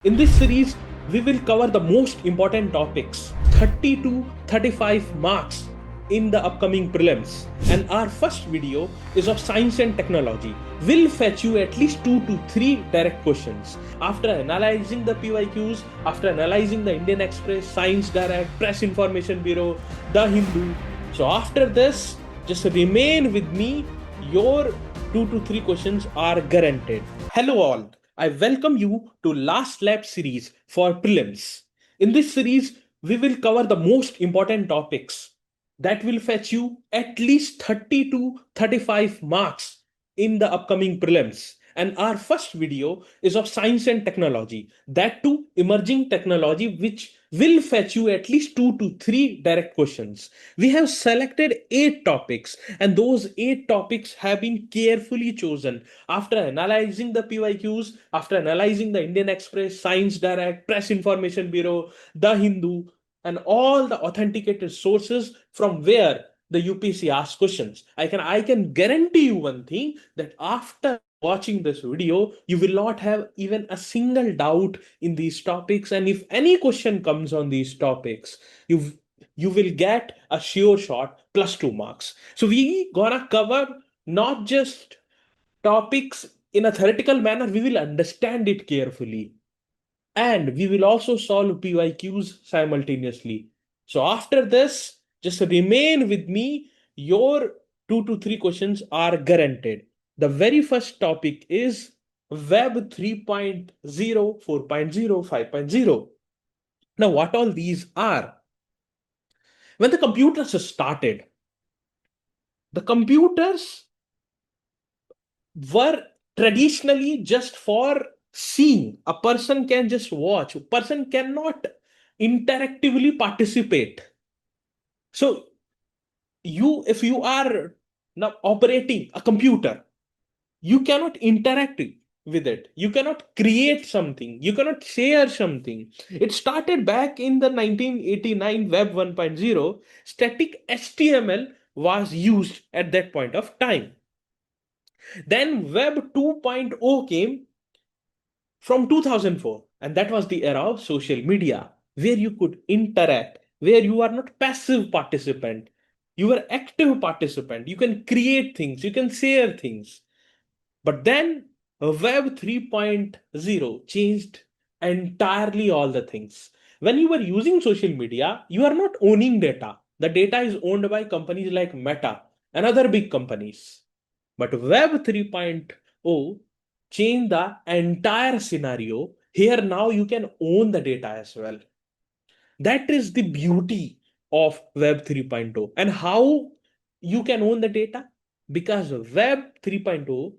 In this series, we will cover the most important topics, 30 to 35 marks in the upcoming prelims. And our first video is of science and technology. Will fetch you at least 2 to 3 direct questions. After analyzing the PYQs, after analyzing the Indian Express, Science Direct, Press Information Bureau, The Hindu. So after this, just remain with me. Your 2 to 3 questions are guaranteed. Hello all. I welcome you to Last Lap series for prelims. In this series, we will cover the most important topics that will fetch you at least 30 to 35 marks in the upcoming prelims. And our first video is of science and technology, that too emerging technology, which will fetch you at least 2 to 3 direct questions. We have selected 8 topics, and those 8 topics have been carefully chosen after analyzing the PYQs, after analyzing the Indian Express, Science Direct, Press Information Bureau, The Hindu, and all the authenticated sources from where the UPSC asks questions. I can guarantee you one thing, that after watching this video, you will not have even a single doubt in these topics. And if any question comes on these topics, you will get a sure shot +2 marks. So we gonna cover not just topics in a theoretical manner, we will understand it carefully. And we will also solve PYQs simultaneously. So after this, just remain with me. Your 2 to 3 questions are guaranteed. The very first topic is Web 3.0, 4.0, 5.0. Now, what all these are? When the computers started, the computers were traditionally just for seeing. A person can just watch, a person cannot interactively participate. So if you are now operating a computer, you cannot interact with it, you cannot create something, you cannot share something. It started back in the 1989 Web 1.0. Static HTML was used at that point of time. Then Web 2.0 came from 2004, and that was the era of social media, where you could interact, where you are not passive participant, you are active participant, you can create things, you can share things. But then Web 3.0 changed entirely all the things. When you were using social media, you are not owning data. The data is owned by companies like Meta and other big companies. But Web 3.0 changed the entire scenario. Here now you can own the data as well. That is the beauty of Web 3.0. And how you can own the data? Because Web 3.0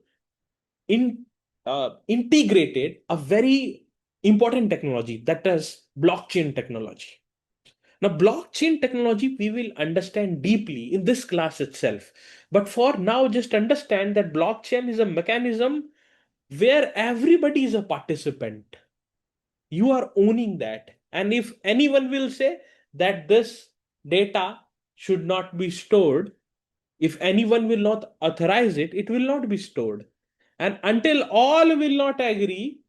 integrated a very important technology, that is blockchain technology. Now, blockchain technology we will understand deeply in this class itself. But for now, just understand that blockchain is a mechanism where everybody is a participant. You are owning that. And if anyone will say that this data should not be stored, if anyone will not authorize it, it will not be stored. And until all will not agree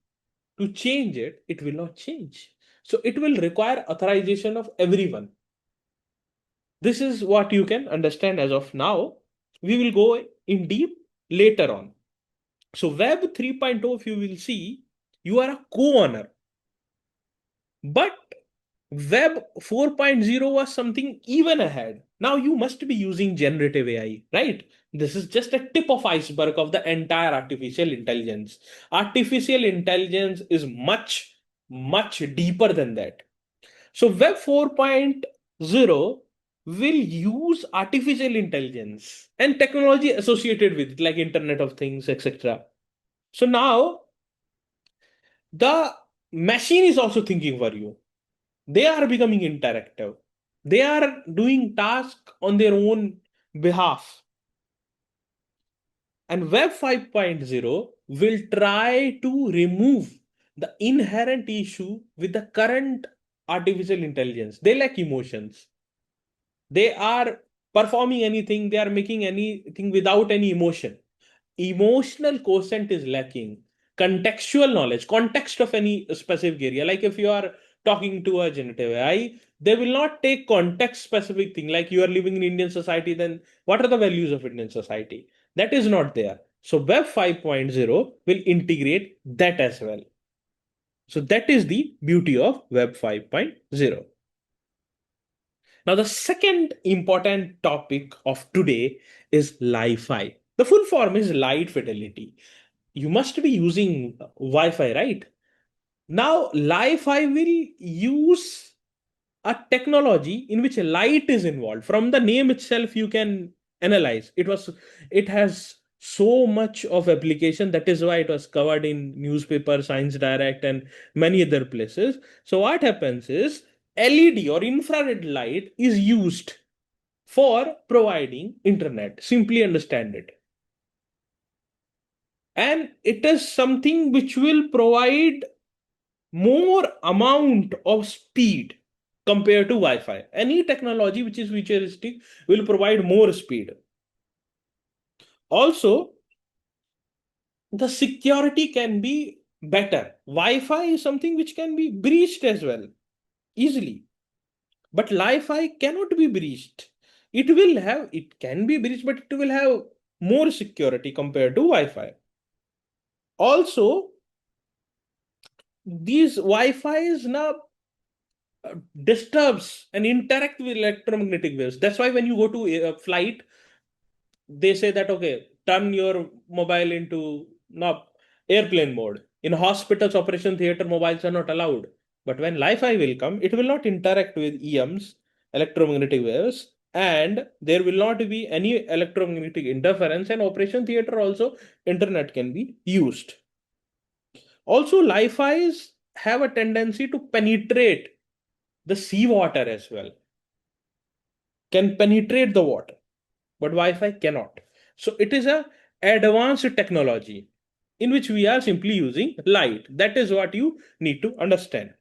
to change it, it will not change. So it will require authorization of everyone. This is what you can understand as of now. We will go in deep later on. So Web 3.0, if you will see, you are a co-owner. But Web 4.0 was something even ahead. Now you must be using generative AI, right? This is just a tip of iceberg of the entire artificial intelligence. Artificial intelligence is much, much deeper than that. So Web 4.0 will use artificial intelligence and technology associated with it, like Internet of Things, etc. So now the machine is also thinking for you. They are becoming interactive. They are doing tasks on their own behalf. And Web 5.0 will try to remove the inherent issue with the current artificial intelligence. They lack emotions. They are performing anything, they are making anything without any emotion. Emotional quotient is lacking. contextual knowledge, context of any specific area. Like if you are talking to a generative AI, they will not take context specific thing. Like you are living in Indian society, then what are the values of Indian society? That is not there. So Web 5.0 will integrate that as well. So that is the beauty of Web 5.0. Now, the second important topic of today is Li-Fi. The full form is light fidelity. You must be using Wi-Fi, right? Now, Li-Fi will use a technology in which light is involved. From the name itself, you can analyze. It has so much of application. That is why it was covered in newspaper, Science Direct, and many other places. So what happens is LED or infrared light is used for providing internet. Simply understand it. And it is something which will provide more amount of speed compared to Wi-Fi. Any technology which is futuristic will provide more speed. Also, the security can be better. Wi-Fi is something which can be breached as well easily, but Wi-Fi cannot be breached. It can be breached, but it will have more security compared to Wi-Fi. Also, these Wi-Fi's now disturbs and interact with electromagnetic waves. That's why when you go to a flight, they say that okay, turn your mobile into now airplane mode. In hospitals, operation theater, mobiles are not allowed. But when Wi-Fi will come, it will not interact with EMs, electromagnetic waves, and there will not be any electromagnetic interference. And operation theater also, internet can be used. Also, Wi-Fi's have a tendency to penetrate the seawater as well, can penetrate the water, but Wi-Fi cannot. So it is a advanced technology in which we are simply using light. That is what you need to understand.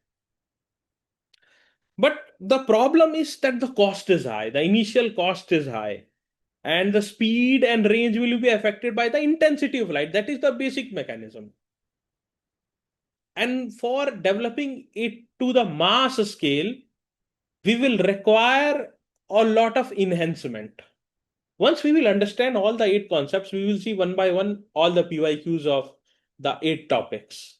But the problem is that the cost is high, the initial cost is high, and the speed and range will be affected by the intensity of light. That is the basic mechanism. And for developing it to the mass scale, we will require a lot of enhancement. Once we will understand all the 8 concepts, we will see one by one all the PYQs of the 8 topics.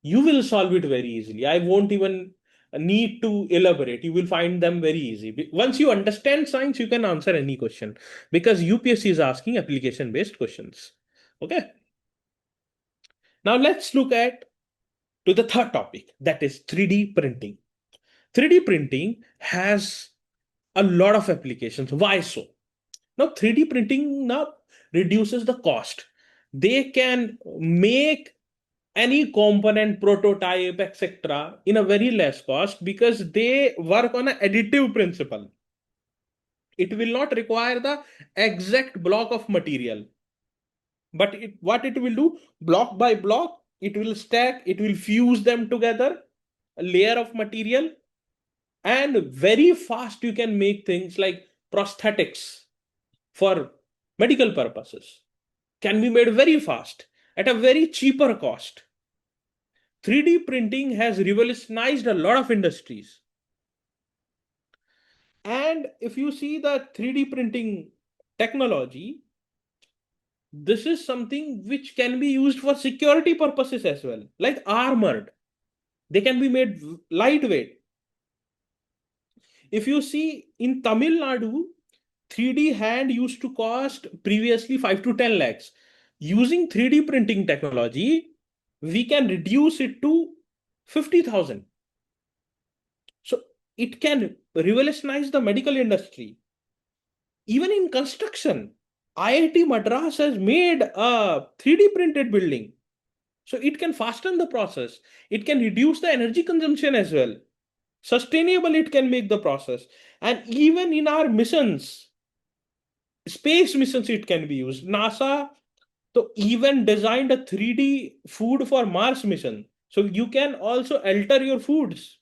You will solve it very easily. I won't even need to elaborate. You will find them very easy. Once you understand science, you can answer any question because UPSC is asking application based questions. Okay. Now let's look at to the third topic, that is 3D printing. 3D printing has a lot of applications. Why so? Now 3D printing now reduces the cost. They can make any component, prototype, etc. in a very less cost because they work on an additive principle. It will not require the exact block of material, but what it will do, block by block, it will stack, it will fuse them together, a layer of material, and very fast you can make things like prosthetics for medical purposes can be made very fast at a very cheaper cost. 3D printing has revolutionized a lot of industries. And if you see the 3D printing technology, this is something which can be used for security purposes as well, like armored. They can be made lightweight. If you see in Tamil Nadu, 3D hand used to cost previously 5 to 10 lakhs. Using 3D printing technology, we can reduce it to 50,000. So it can revolutionize the medical industry. Even in construction, IIT Madras has made a 3D printed building. So it can fasten the process. It can reduce the energy consumption as well. Sustainable, it can make the process. And even in our missions, space missions, it can be used. NASA so even designed a 3D food for Mars mission. So you can also alter your foods.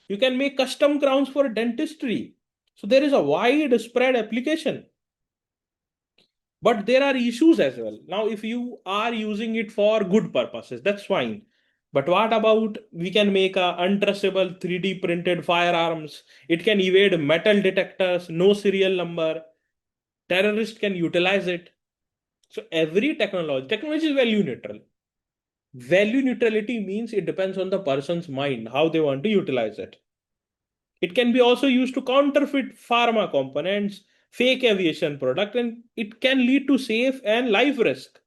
You can make custom crowns for dentistry. So there is a widespread application. But there are issues as well. Now, if you are using it for good purposes, that's fine. But what about we can make a untraceable 3D printed firearms? It can evade metal detectors, no serial number. Terrorists can utilize it. So every technology is value neutral. Value neutrality means it depends on the person's mind, how they want to utilize it. It can be also used to counterfeit pharma components, fake aviation product, and it can lead to safe and life risk.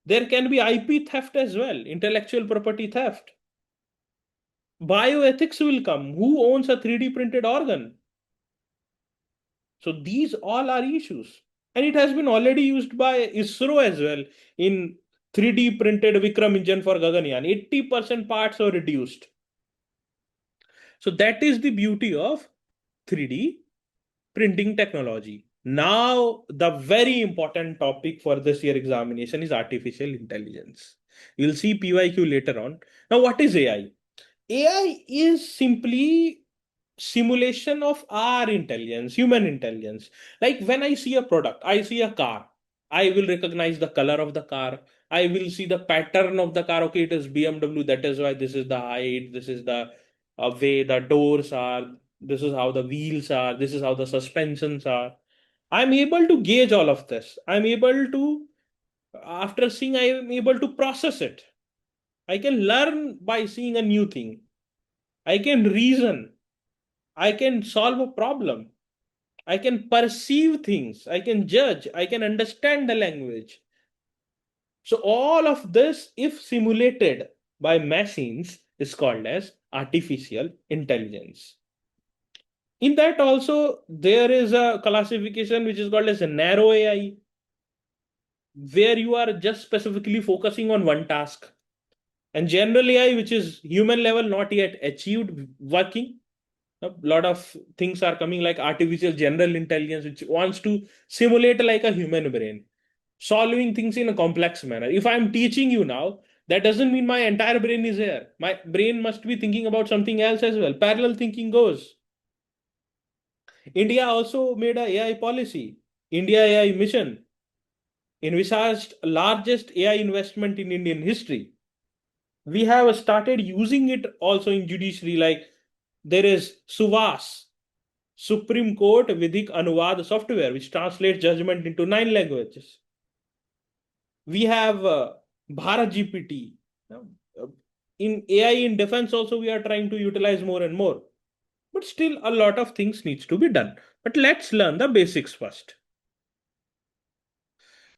There can be IP theft as well, intellectual property theft. Bioethics will come. Who owns a 3D printed organ? So these all are issues. And it has been already used by ISRO as well in 3D printed Vikram engine for Gaganyaan. 80% parts are reduced. So that is the beauty of 3D printing technology. Now, the very important topic for this year examination is artificial intelligence. You'll see PYQ later on. Now, what is AI? AI is simply simulation of our intelligence, human intelligence. Like when I see a product, I see a car, I will recognize the color of the car. I will see the pattern of the car. Okay, it is BMW. That is why this is the height. This is the way the doors are. This is how the wheels are. This is how the suspensions are. I'm able to gauge all of this. I'm able to, after seeing, I am able to process it. I can learn by seeing a new thing. I can reason. I can solve a problem. I can perceive things. I can judge. I can understand the language. So all of this, if simulated by machines, is called as artificial intelligence. In that also, there is a classification which is called as a narrow AI, where you are just specifically focusing on one task. And general AI, which is human level, not yet achieved working. A lot of things are coming like artificial general intelligence, which wants to simulate like a human brain, solving things in a complex manner. If I'm teaching you now, that doesn't mean my entire brain is here. My brain must be thinking about something else as well. Parallel thinking goes. India also made a AI policy, India AI mission, envisaged largest AI investment in Indian history. We have started using it also in judiciary, like there is Suvas, Supreme Court Vidhik Anuvad software, which translates judgment into 9 languages. We have Bharat GPT. Uh, In AI in defense also we are trying to utilize more and more. But still a lot of things needs to be done. But let's learn the basics first.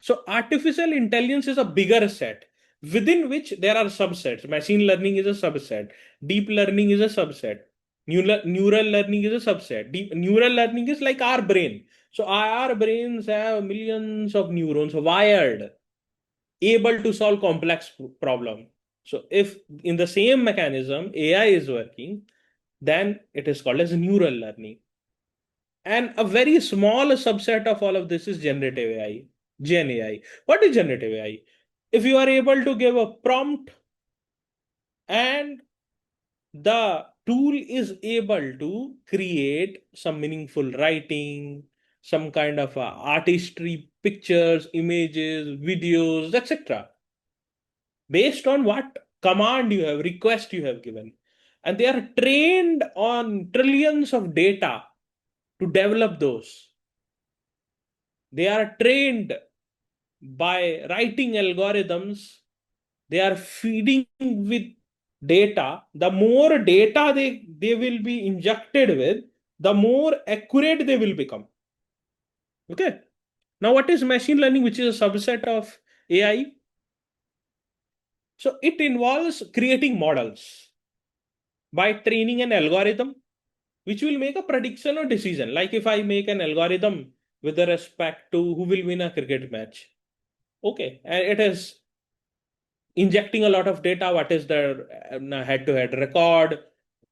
So artificial intelligence is a bigger set within which there are subsets. Machine learning is a subset. Deep learning is a subset. Neural learning is a subset. Deep neural learning is like our brain. So our brains have millions of neurons wired, able to solve complex problem. So if in the same mechanism AI is working, then it is called as neural learning. And a very small subset of all of this is generative AI, Gen AI. What is generative AI? If you are able to give a prompt and the tool is able to create some meaningful writing, some kind of artistry, pictures, images, videos, etc., based on what command you have, request you have given. And they are trained on trillions of data to develop those. They are trained by writing algorithms. They are feeding with data. The more data they will be injected with, the more accurate they will become. Okay. Now, what is machine learning, which is a subset of AI? So it involves creating models by training an algorithm which will make a prediction or decision. Like if I make an algorithm with respect to who will win a cricket match. Okay. And it is injecting a lot of data. What is the head to head record?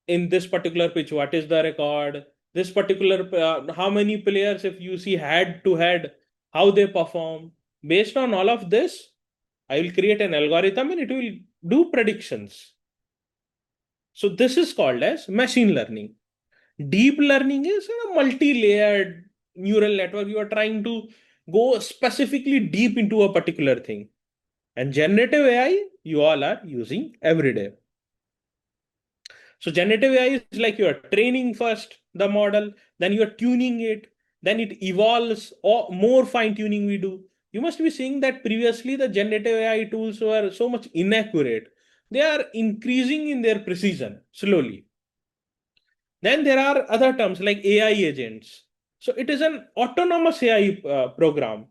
In this particular pitch, what is the record? This particular, how many players, if you see head to head, how they perform. Based on all of this, I will create an algorithm and it will do predictions. So this is called as machine learning. Deep learning is a multi-layered neural network. You are trying to go specifically deep into a particular thing. And generative AI, you all are using every day. So generative AI is like you are training first the model, then you are tuning it, then it evolves, or more fine tuning we do. You must be seeing that previously the generative AI tools were so much inaccurate. They are increasing in their precision slowly. Then there are other terms like AI agents. So it is an autonomous AI program.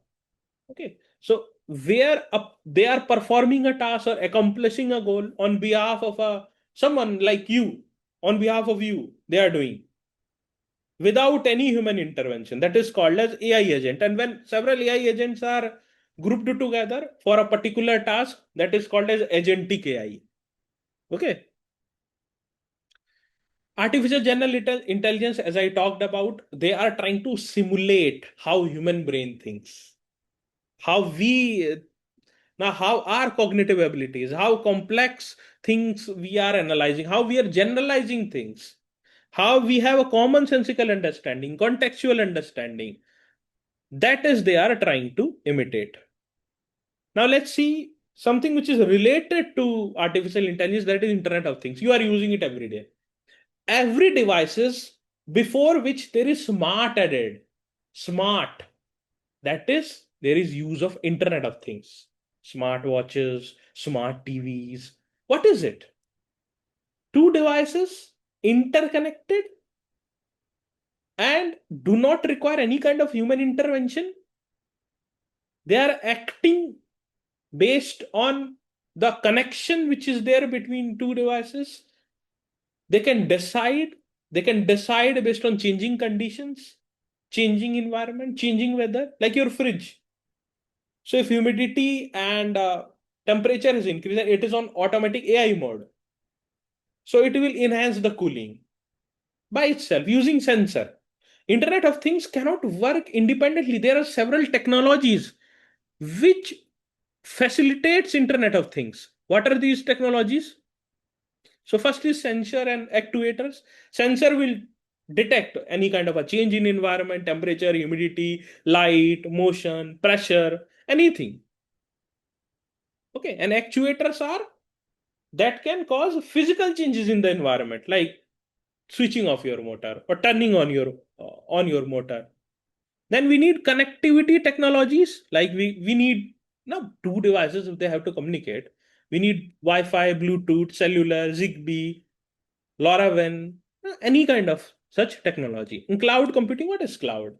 Okay. So where they are performing a task or accomplishing a goal on behalf of someone like you, on behalf of you, they are doing without any human intervention. That is called as AI agent. And when several AI agents are grouped together for a particular task, that is called as agentic AI. Okay. Artificial general intelligence, as I talked about, they are trying to simulate how human brain thinks, how we now how our cognitive abilities, how complex things we are analyzing, how we are generalizing things, how we have a commonsensical understanding, contextual understanding. That is they are trying to imitate. Now let's see something which is related to artificial intelligence, that is Internet of Things. You are using it every day. Every devices before which there is smart added. Smart. That is, there is use of Internet of Things. Smart watches, smart TVs. What is it? Two devices interconnected and do not require any kind of human intervention. They are acting based on the connection which is there between two devices. They can decide. They can decide based on changing conditions, changing environment, changing weather, like your fridge. So if humidity and temperature is increased, it is on automatic AI mode. So it will enhance the cooling by itself using sensor. Internet of Things cannot work independently. There are several technologies which facilitates Internet of Things. What are these technologies? So first is sensor and actuators. Sensor will detect any kind of a change in environment, temperature, humidity, light, motion, pressure, anything. Okay, and actuators are that can cause physical changes in the environment, like switching off your motor or turning on your motor. Then we need connectivity technologies, like we need now two devices if they have to communicate. We need Wi-Fi, Bluetooth, cellular, Zigbee, LoRaWAN, any kind of such technology. In cloud computing, what is cloud?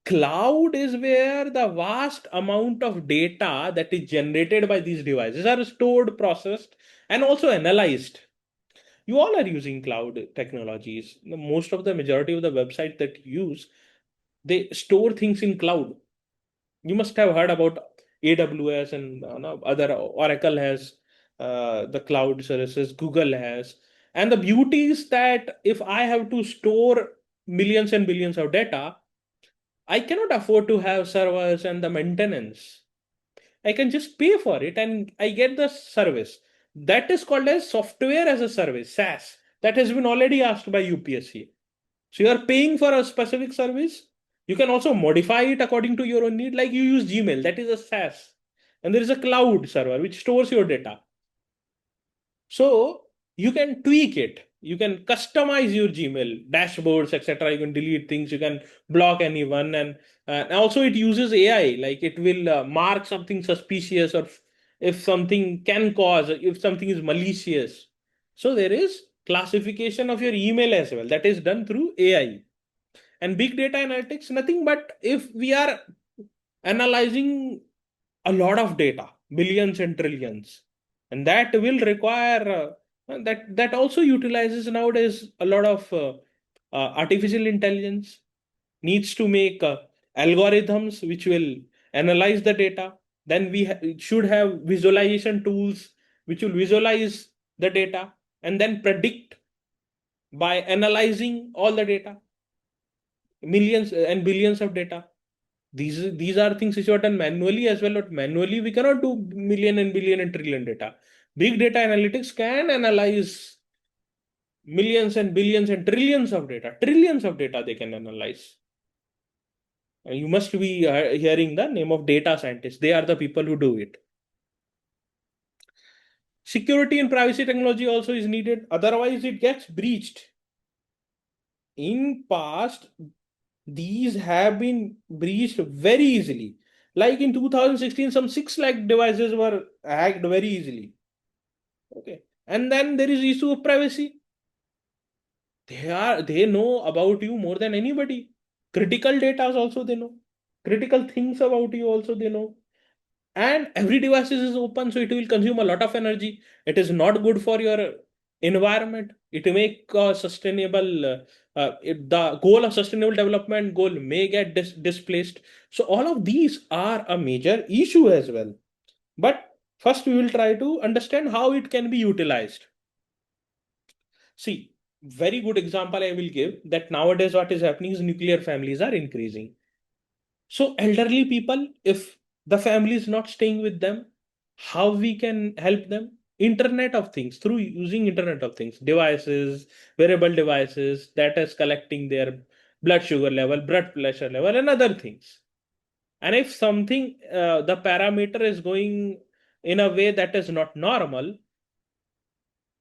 Cloud is where the vast amount of data that is generated by these devices are stored, processed, and also analyzed. You all are using cloud technologies. Most of the majority of the websites that you use, they store things in cloud. You must have heard about AWS and other. Oracle has the cloud services. Google has, and the beauty is that if I have to store millions and billions of data, I cannot afford to have servers and the maintenance. I can just pay for it and I get the service. That is called as software as a service, SaaS. That has been already asked by UPSC. So you are paying for a specific service. You can also modify it according to your own need. Like you use Gmail, that is a SaaS. And there is a cloud server which stores your data. So you can tweak it. You can customize your Gmail dashboards, etc. You can delete things. You can block anyone, and also it uses AI. Like it will mark something suspicious, or if something can cause, if something is malicious. So there is classification of your email as well. That is done through AI. And big data analytics, nothing but if we are analyzing a lot of data, billions and trillions, and that will require that also utilizes nowadays a lot of artificial intelligence. Needs to make algorithms which will analyze the data. Then we should have visualization tools which will visualize the data and then predict by analyzing all the data, millions and billions of data. These are things which are done manually as well. Not manually, we cannot do million and billion and trillion data. Big data analytics can analyze millions and billions and trillions of data. Trillions of data they can analyze. You must be hearing the name of data scientists. They are the people who do it. Security and privacy technology also is needed. Otherwise, it gets breached. In past, these have been breached very easily. Like in 2016, some 6 lakh devices were hacked very easily. Okay. And then there is issue of privacy. They know about you more than anybody. Critical data also they know. Critical things about you also they know. And every device is open, so it will consume a lot of energy. It is not good for your environment. It will make sustainable the goal of sustainable development goal may get displaced. So all of these are a major issue as well. But first we will try to understand how it can be utilized. See, very good example I will give, that nowadays what is happening is nuclear families are increasing. So elderly people, if the family is not staying with them, how we can help them? Internet of things, through using Internet of Things, devices, wearable devices that is collecting their blood sugar level, blood pressure level, and other things. And if something, the parameter is going in a way that is not normal,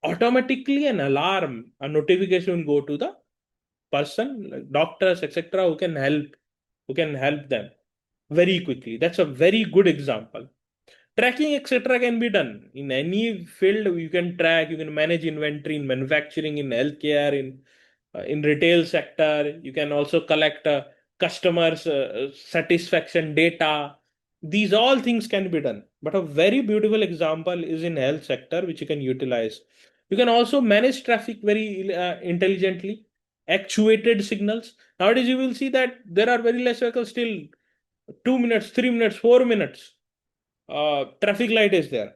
automatically an alarm, a notification will go to the person, like doctors, etc., who can help them very quickly. That's a very good example. Tracking, etc., can be done in any field. You can track, you can manage inventory in manufacturing, in healthcare, in retail sector. You can also collect customers satisfaction data. These all things can be done, but a very beautiful example is in health sector, which you can utilize. You can also manage traffic very intelligently. Actuated signals, nowadays you will see that there are very less vehicles, still 2 minutes, 3 minutes, 4 minutes traffic light is there.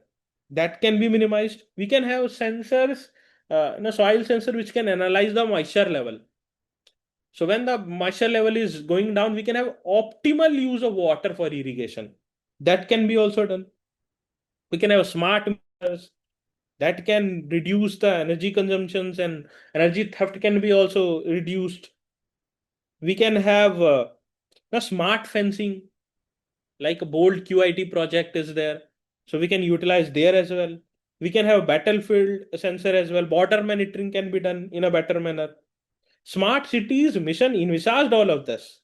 That can be minimized. We can have sensors, soil sensor which can analyze the moisture level. So when the moisture level is going down, we can have optimal use of water for irrigation. That can be also done. We can have smart meters that can reduce the energy consumptions, and energy theft can be also reduced. We can have the smart fencing, like a bold QIT project is there. So we can utilize there as well. We can have battlefield sensor as well. Border monitoring can be done in a better manner. Smart cities mission envisaged all of this,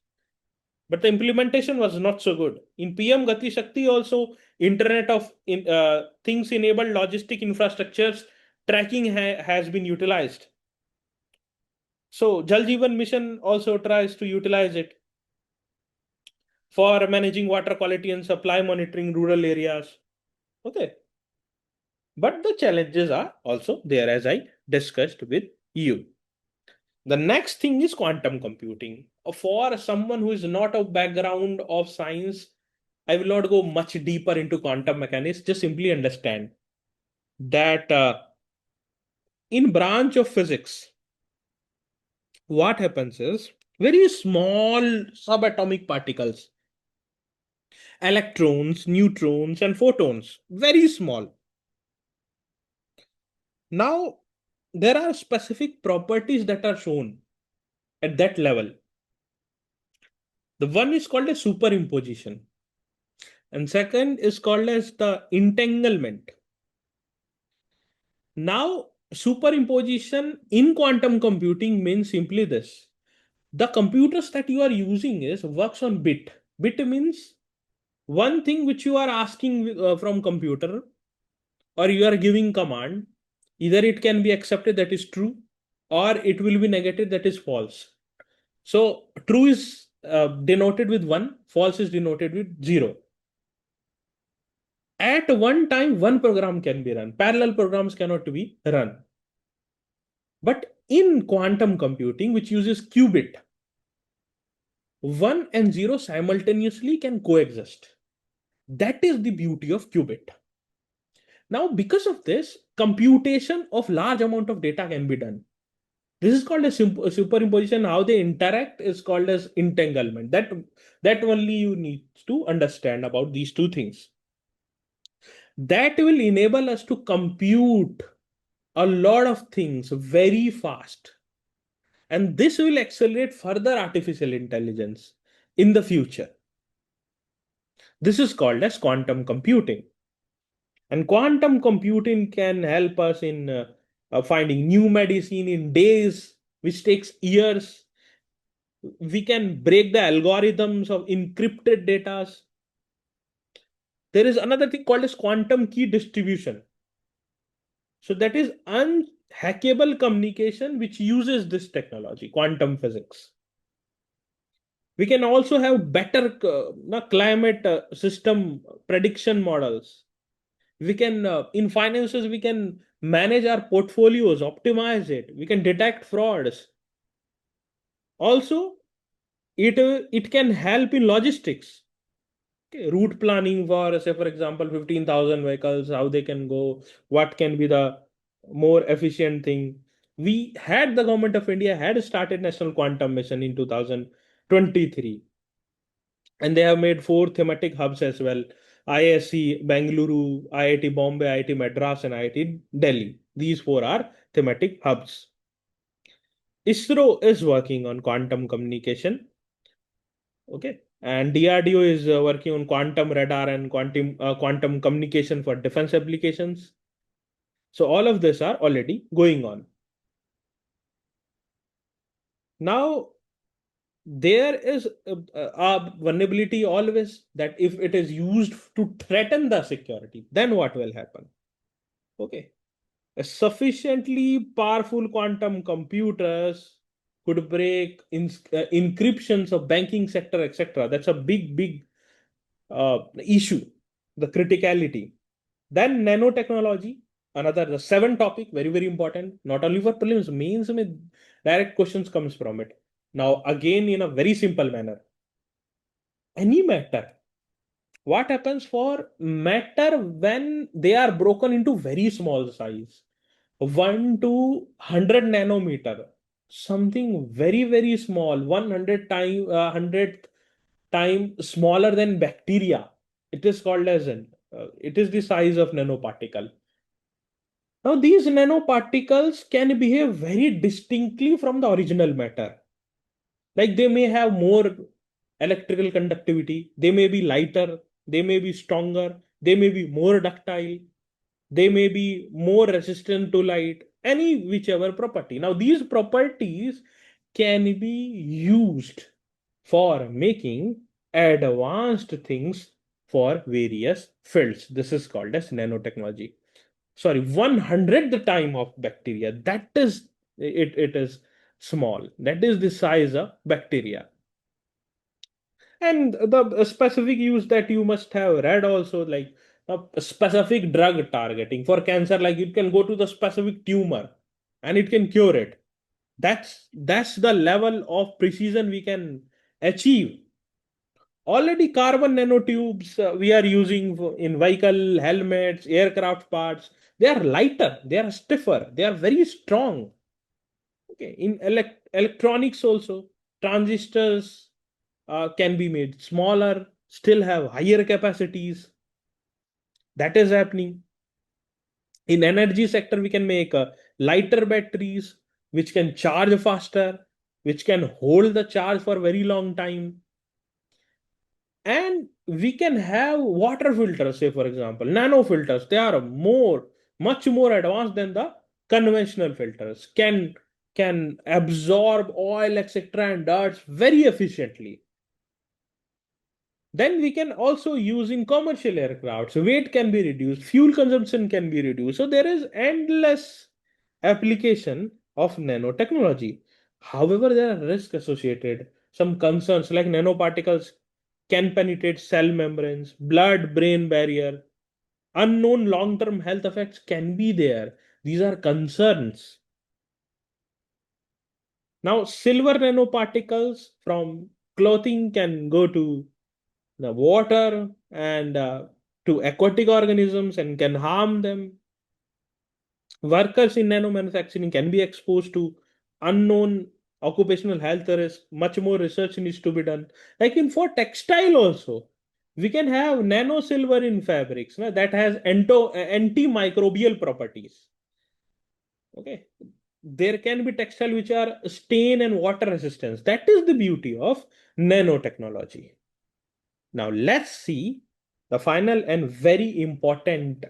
but the implementation was not so good. In PM Gati Shakti also, Internet of Things enabled logistic infrastructures tracking has been utilized. So Jal Jeevan Mission also tries to utilize it for managing water quality and supply monitoring rural areas. Okay. But the challenges are also there, as I discussed with you. The next thing is quantum computing. For someone who is not a background of science, I will not go much deeper into quantum mechanics. Just simply understand that in branch of physics, what happens is very small subatomic particles, electrons, neutrons, and photons, very small. Now, there are specific properties that are shown at that level. The one is called a superimposition, and second is called as the entanglement. Now, superimposition in quantum computing means simply this: the computers that you are using is works on bit. Bit means one thing which you are asking from computer, or you are giving command. Either it can be accepted, that is true, or it will be negated, that is false. So true is denoted with 1, false is denoted with 0. At one time, one program can be run. Parallel programs cannot be run. But in quantum computing, which uses qubit, 1 and 0 simultaneously can coexist. That is the beauty of qubit. Now, because of this, computation of large amount of data can be done. This is called a superimposition. How they interact is called as entanglement. That only you need to understand about these two things. That will enable us to compute a lot of things very fast. And this will accelerate further artificial intelligence. in the future. This is called as quantum computing. And quantum computing can help us in finding new medicine in days, which takes years. We can break the algorithms of encrypted data. There is another thing called as quantum key distribution. So that is unhackable communication which uses this technology, quantum physics. We can also have better climate system prediction models. We can, in finances, we can manage our portfolios, optimize it. We can detect frauds. Also, it can help in logistics. Okay, route planning for, say, for example, 15,000 vehicles, how they can go, what can be the more efficient thing. The government of India had started National Quantum Mission in 2023, and they have made four thematic hubs as well: ISC, Bengaluru, IIT Bombay, IIT Madras, and IIT Delhi. These four are thematic hubs. ISRO is working on quantum communication. Okay. And DRDO is working on quantum radar and quantum communication for defense applications. So all of this are already going on. Now, there is a vulnerability always that if it is used to threaten the security, then what will happen? Okay. A sufficiently powerful quantum computers could break encryptions of banking sector, etc. That's a big issue, the criticality. Then nanotechnology, another the seventh topic, very important, not only for prelims, mains में direct questions comes from it. Now again in a very simple manner, any matter. What happens for matter when they are broken into very small size, 1 to 100 nanometer, something very small, 100 time smaller than bacteria. It is called as it is the size of nanoparticle. Now, these nanoparticles can behave very distinctly from the original matter. Like they may have more electrical conductivity, they may be lighter, they may be stronger, they may be more ductile, they may be more resistant to light, any whichever property. Now, these properties can be used for making advanced things for various fields. This is called as nanotechnology. Sorry, 100th time of bacteria. That is it is small. That is the size of bacteria. And the specific use that you must have read also, like a specific drug targeting for cancer, like it can go to the specific tumor and it can cure it. That's the level of precision we can achieve. Already carbon nanotubes we are using in vehicle helmets, aircraft parts. They are lighter, they are stiffer, they are very strong. Okay, in electronics also, transistors can be made smaller, still have higher capacities. That is happening. In energy sector, we can make lighter batteries, which can charge faster, which can hold the charge for a very long time. And we can have water filters, say for example, nano filters. They are much more advanced than the conventional filters. Can absorb oil, etc., and dirt very efficiently. Then we can also use in commercial aircraft. So weight can be reduced, fuel consumption can be reduced. So there is endless application of nanotechnology. However, there are risks associated. Some concerns like nanoparticles can penetrate cell membranes, blood-brain barrier. Unknown long-term health effects can be there. These are concerns. Now, silver nanoparticles from clothing can go to the water and to aquatic organisms and can harm them. Workers in nano manufacturing can be exposed to unknown occupational health risk. Much more research needs to be done. Like in for textile also, we can have nano silver in fabrics that has antimicrobial properties. Okay. there can be textile which are stain and water resistance. That is the beauty of nanotechnology. Now let's see the final and very important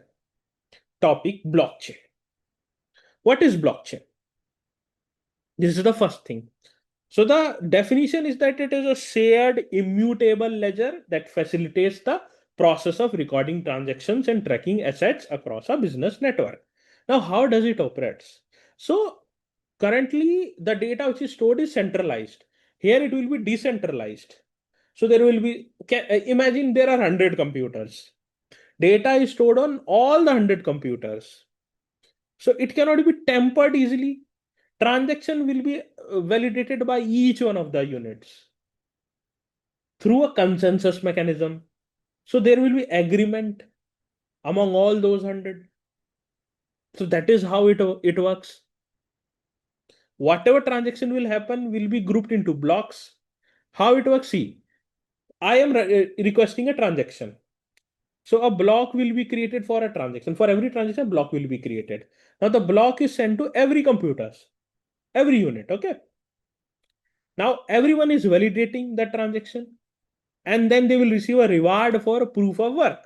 topic, blockchain. What is blockchain? This is the first thing. So the definition is that it is a shared immutable ledger that facilitates the process of recording transactions and tracking assets across a business network. Now, how does it operate? So currently the data which is stored is centralized. Here it will be decentralized. So there will be, imagine there are 100 computers. Data is stored on all the 100 computers. So it cannot be tampered easily. Transaction will be validated by each one of the units through a consensus mechanism. So there will be agreement among all those 100. So that is how it works. Whatever transaction will happen will be grouped into blocks. How it works? See, I am requesting a transaction. So a block will be created for a transaction. For every transaction, a block will be created. Now the block is sent to every computers, every unit. Okay. Now everyone is validating the transaction, and then they will receive a reward for proof of work.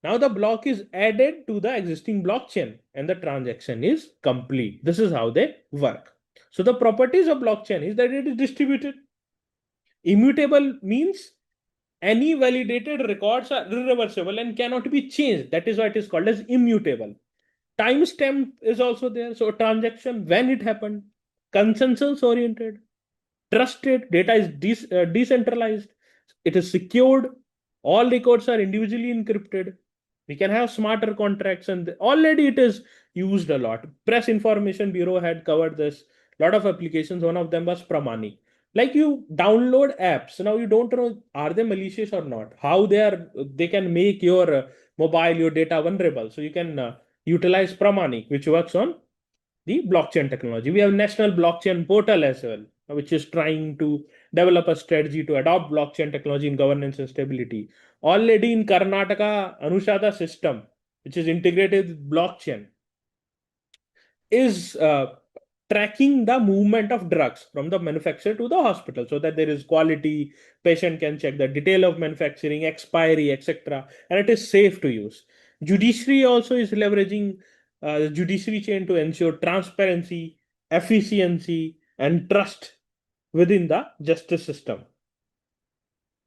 Now the block is added to the existing blockchain and the transaction is complete. This is how they work. So the properties of blockchain is that it is distributed. Immutable means any validated records are irreversible and cannot be changed. That is why it is called as immutable. Timestamp is also there. So transaction, when it happened, consensus oriented, trusted, data is decentralized, it is secured, all records are individually encrypted. We can have smarter contracts, and already it is used a lot. Press Information Bureau had covered this. A lot of applications. One of them was Pramani. Like you download apps, now you don't know are they malicious or not. How they can make your mobile, your data vulnerable. So you can utilize Pramani, which works on the blockchain technology. We have National Blockchain Portal as well, which is trying to develop a strategy to adopt blockchain technology in governance and stability. Already in Karnataka, Anushada system, which is integrated with blockchain, is tracking the movement of drugs from the manufacturer to the hospital so that there is quality, patient can check the detail of manufacturing, expiry, etc., and it is safe to use. Judiciary also is leveraging the judiciary chain to ensure transparency, efficiency, and trust within the justice system.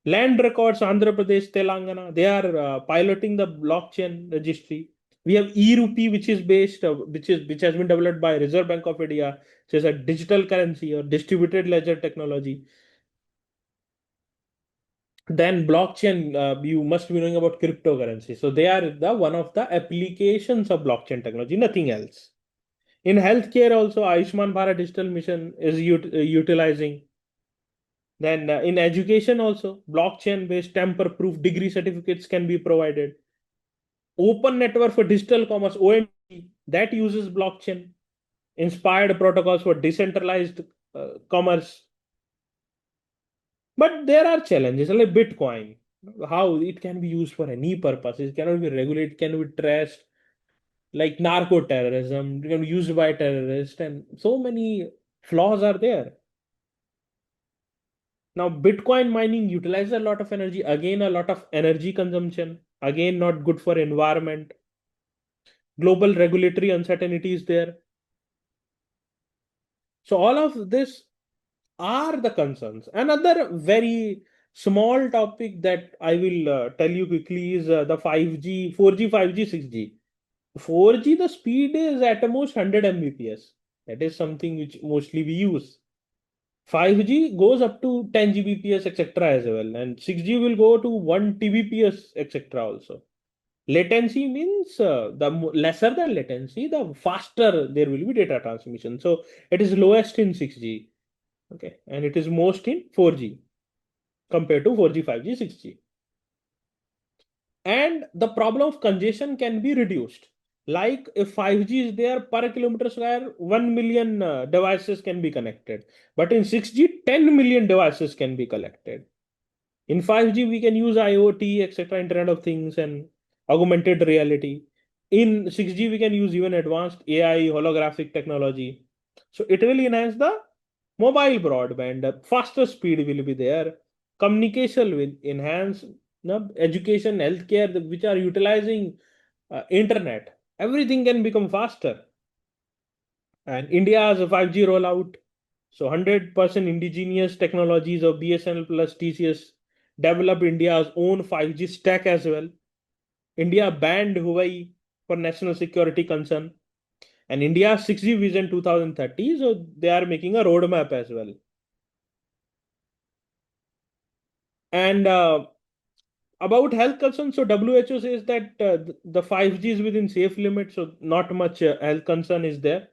Land records, Andhra Pradesh, Telangana, they are piloting the blockchain registry. We have e-rupee, which is based, which has been developed by Reserve Bank of India, which is a digital currency or distributed ledger technology. Then blockchain, you must be knowing about cryptocurrency. So they are the one of the applications of blockchain technology, nothing else. In healthcare also, Ayushman Bharat Digital Mission is utilizing. Then in education also, blockchain-based tamper-proof degree certificates can be provided. Open Network for Digital Commerce, OMT, that uses blockchain. Inspired protocols for decentralized commerce. But there are challenges like Bitcoin. How it can be used for any purpose. It cannot be regulated, can be traced, like narco terrorism, it can be used by terrorists, and so many flaws are there. Now, Bitcoin mining utilizes a lot of energy. Again, a lot of energy consumption. Again, not good for environment. Global regulatory uncertainty is there. So all of this are the concerns. Another very small topic that I will tell you quickly is the 5G, 4G, 5G, 6G. 4G, the speed is at most 100 Mbps. That is something which mostly we use. 5G goes up to 10 Gbps, etc. as well, and 6G will go to 1 Tbps, etc. also. Latency means lesser the latency, the faster there will be data transmission. So it is lowest in 6G, okay, and it is most in 4G compared to 4G, 5G, 6G. And the problem of congestion can be reduced. Like if 5G is there, per kilometer square, 1 million devices can be connected. But in 6G, 10 million devices can be collected. In 5G, we can use IoT, etc., Internet of Things, and augmented reality. In 6G, we can use even advanced AI, holographic technology. So it will enhance the mobile broadband, faster speed will be there, communication will enhance, education, healthcare, which are utilizing internet. Everything can become faster. And India has a 5G rollout. So 100% indigenous technologies of BSNL plus TCS develop India's own 5G stack as well. India banned Huawei for national security concern. And India's 6G vision 2030, so they are making a roadmap as well. And about health concerns, so WHO says that the 5G is within safe limits, so not much health concern is there.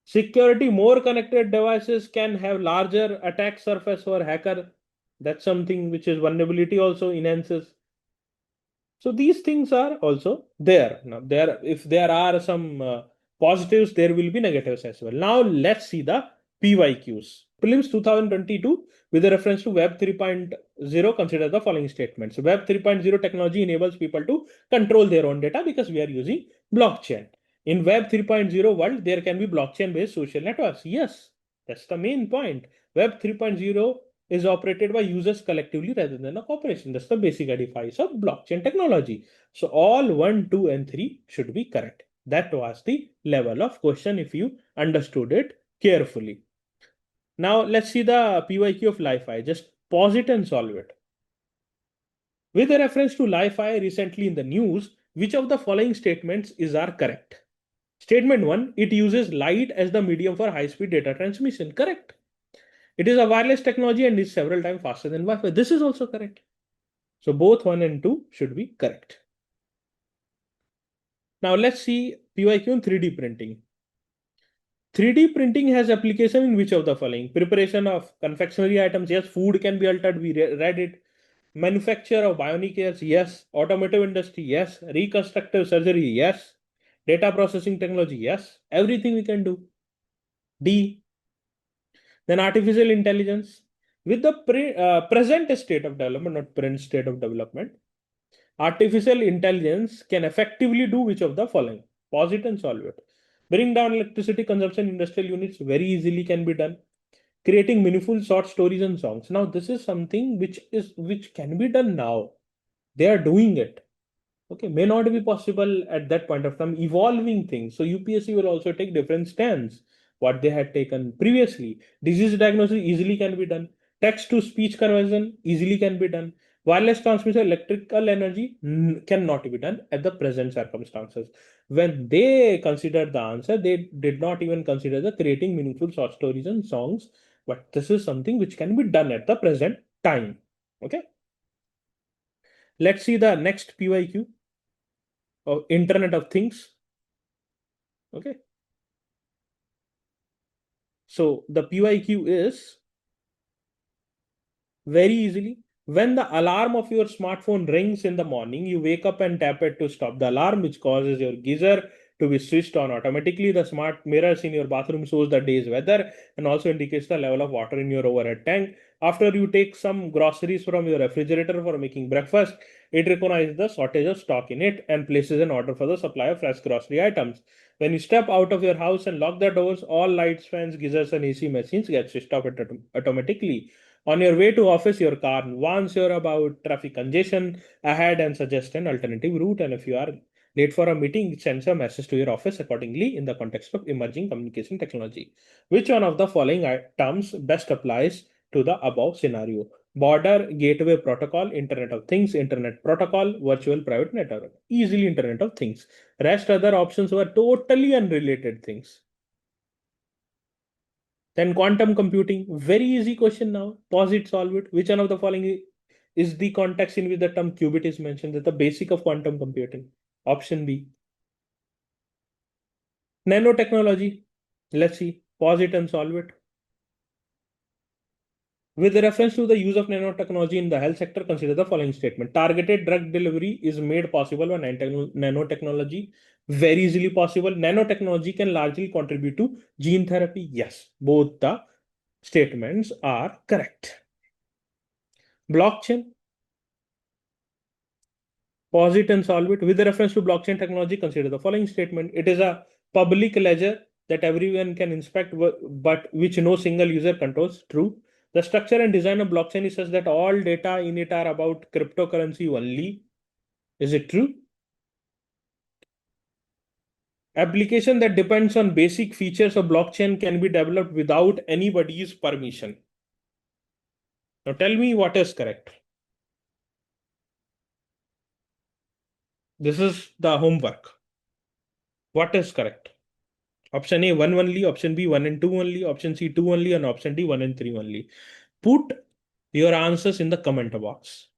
Security, more connected devices can have larger attack surface for hacker. That's something which is vulnerability also enhances. So these things are also there. Now, if there are some positives, there will be negatives as well. Now let's see the PYQs. Prelims 2022 with a reference to Web 3.0, consider the following statements. Web 3.0 technology enables people to control their own data because we are using blockchain. In Web 3.0 world, there can be blockchain-based social networks. Yes, that's the main point. Web 3.0 is operated by users collectively rather than a corporation. That's the basic edifice of blockchain technology. So all 1, 2, and 3 should be correct. That was the level of question if you understood it carefully. Now let's see the PYQ of Li-Fi. Just pause it and solve it. With a reference to Li-Fi recently in the news, which of the following statements are correct? Statement 1, it uses light as the medium for high-speed data transmission. Correct. It is a wireless technology and is several times faster than Wi-Fi. This is also correct. So both 1 and 2 should be correct. Now let's see PYQ in 3D printing. 3D printing has application in which of the following? Preparation of confectionery items. Yes. Food can be altered. We read it. Manufacture of bionic ears. Yes. Automotive industry. Yes. Reconstructive surgery. Yes. Data processing technology. Yes. Everything we can do. D. Then artificial intelligence. With the present state of development, not current state of development, artificial intelligence can effectively do which of the following? Pause it and solve it. Bring down electricity consumption in industrial units very easily can be done. Creating meaningful short stories and songs. Now, this is something which can be done now. They are doing it. Okay, may not be possible at that point of time. Evolving things. So UPSC will also take different stands. What they had taken previously. Disease diagnosis easily can be done. Text to speech conversion easily can be done. Wireless transmission electrical energy cannot be done at the present circumstances. When they considered the answer, they did not even consider the creating meaningful short stories and songs. But this is something which can be done at the present time. Okay. Let's see the next PYQ of Internet of Things. Okay. So the PYQ is very easily. When the alarm of your smartphone rings in the morning, you wake up and tap it to stop the alarm, which causes your geyser to be switched on automatically. The smart mirrors in your bathroom shows the day's weather and also indicates the level of water in your overhead tank. After you take some groceries from your refrigerator for making breakfast, it recognizes the shortage of stock in it and places an order for the supply of fresh grocery items. When you step out of your house and lock the doors, all lights, fans, geysers, and AC machines get switched off automatically. On your way to office, your car warns you about traffic congestion ahead and suggests an alternative route. And if you are late for a meeting, it sends a message to your office accordingly in the context of emerging communication technology. Which one of the following terms best applies to the above scenario? Border Gateway Protocol, Internet of Things, Internet Protocol, Virtual Private Network. Easily Internet of Things. Rest other options were totally unrelated things. Then quantum computing, very easy question now. Pause it, solve it. Which one of the following is the context in which the term qubit is mentioned? That's the basic of quantum computing. Option B. Nanotechnology. Let's see. Pause it and solve it. With reference to the use of nanotechnology in the health sector, consider the following statement. Targeted drug delivery is made possible by nanotechnology. Very easily possible. Nanotechnology can largely contribute to gene therapy. Yes, both the statements are correct. Blockchain. Pause it and solve it. With reference to blockchain technology, consider the following statement. It is a public ledger that everyone can inspect, but which no single user controls. True. The structure and design of blockchain is such that all data in it are about cryptocurrency only. Is it true? Application that depends on basic features of blockchain can be developed without anybody's permission. Now tell me what is correct. This is the homework. What is correct? Option A, 1 only, option B, 1 and 2 only, option C, 2 only, and option D, 1 and 3 only. Put your answers in the comment box.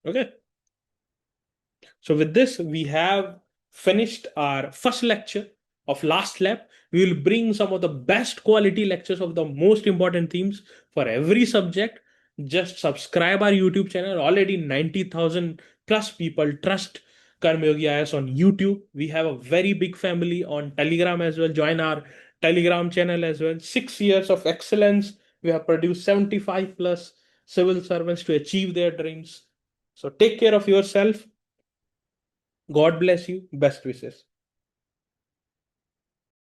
Okay. So with this, we have finished our first lecture of last lab. We will bring some of the best quality lectures of the most important themes for every subject. Just subscribe our YouTube channel. Already 90,000 plus people trust Karmayogi IAS on YouTube. We have a very big family on Telegram as well. Join our Telegram channel as well. 6 years of excellence. We have produced 75 plus civil servants to achieve their dreams. So take care of yourself. God bless you. Best wishes.